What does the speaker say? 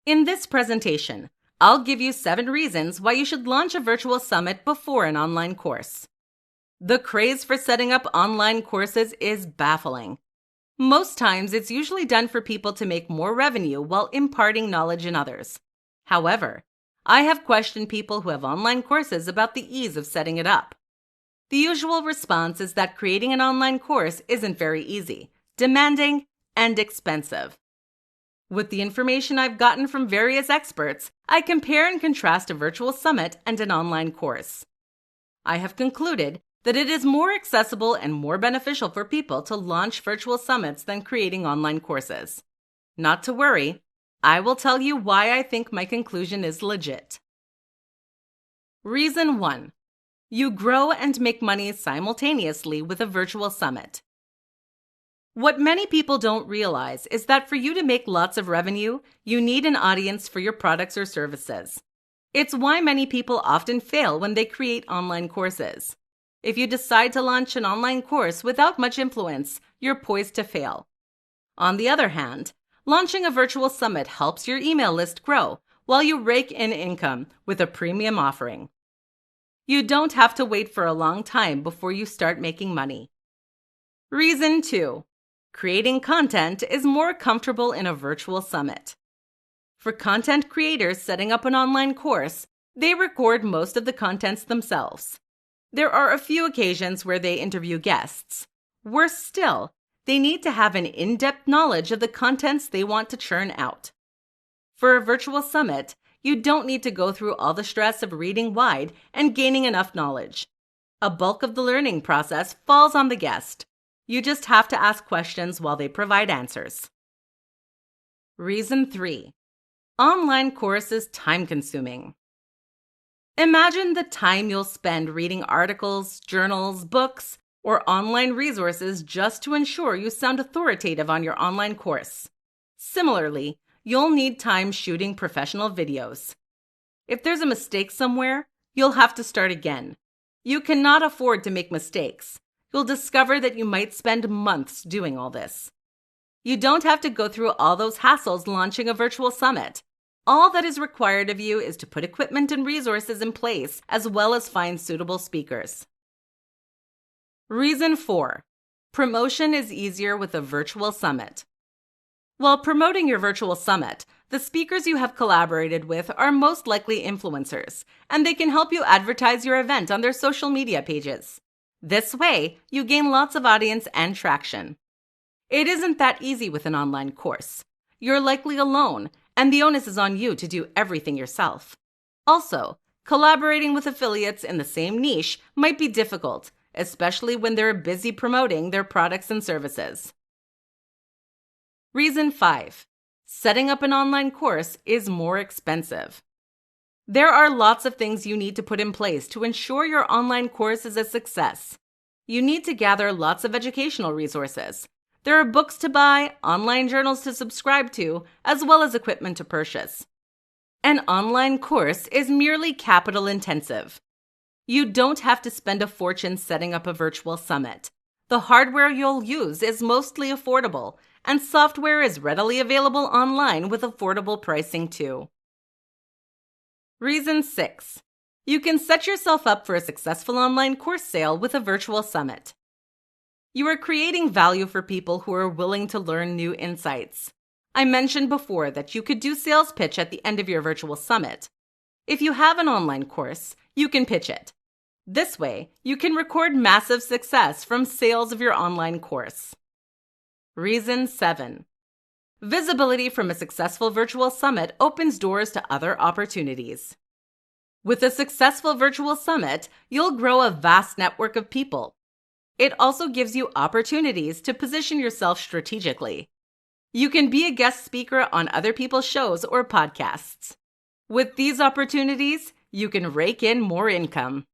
In this presentation, I'll give you 7 reasons why you should launch a virtual summit before an online course. The craze for setting up online courses is baffling. Most times, it's usually done for people to make more revenue while imparting knowledge in others. However, I have questioned people who have online courses about the ease of setting it up. The usual response is that creating an online course isn't very easy, demanding, and expensive. With the information I've gotten from various experts, I compare and contrast a virtual summit and an online course. I have concluded that it is more accessible and more beneficial for people to launch virtual summits than creating online courses. Not to worry, I will tell you why I think my conclusion is legit. Reason 1. You grow and make money simultaneously with a virtual summit. What many people don't realize is that for you to make lots of revenue, you need an audience for your products or services. It's why many people often fail when they create online courses. If you decide to launch an online course without much influence, you're poised to fail. On the other hand, launching a virtual summit helps your email list grow while you rake in income with a premium offering. You don't have to wait for a long time before you start making money. Reason 2. Creating content is more comfortable in a virtual summit. For content creators setting up an online course, they record most of the contents themselves. There are a few occasions where they interview guests. Worse still, they need to have an in-depth knowledge of the contents they want to churn out. For a virtual summit, you don't need to go through all the stress of reading wide and gaining enough knowledge. A bulk of the learning process falls on the guest. You just have to ask questions while they provide answers. Reason 3. Online course is time-consuming. Imagine the time you'll spend reading articles, journals, books, or online resources just to ensure you sound authoritative on your online course. Similarly, you'll need time shooting professional videos. If there's a mistake somewhere, you'll have to start again. You cannot afford to make mistakes. You'll discover that you might spend months doing all this. You don't have to go through all those hassles launching a virtual summit. All that is required of you is to put equipment and resources in place, as well as find suitable speakers. Reason 4. Promotion is easier with a virtual summit. While promoting your virtual summit, the speakers you have collaborated with are most likely influencers, and they can help you advertise your event on their social media pages. This way, you gain lots of audience and traction. It isn't that easy with an online course. You're likely alone, and the onus is on you to do everything yourself. Also, collaborating with affiliates in the same niche might be difficult, especially when they're busy promoting their products and services. Reason 5. Setting up an online course is more expensive. There are lots of things you need to put in place to ensure your online course is a success. You need to gather lots of educational resources. There are books to buy, online journals to subscribe to, as well as equipment to purchase. An online course is merely capital intensive. You don't have to spend a fortune setting up a virtual summit. The hardware you'll use is mostly affordable, and software is readily available online with affordable pricing too. Reason 6. You can set yourself up for a successful online course sale with a virtual summit. You are creating value for people who are willing to learn new insights. I mentioned before that you could do sales pitch at the end of your virtual summit. If you have an online course, you can pitch it. This way, you can record massive success from sales of your online course. Reason 7. Visibility from a successful virtual summit opens doors to other opportunities. With a successful virtual summit, you'll grow a vast network of people. It also gives you opportunities to position yourself strategically. You can be a guest speaker on other people's shows or podcasts. With these opportunities, you can rake in more income.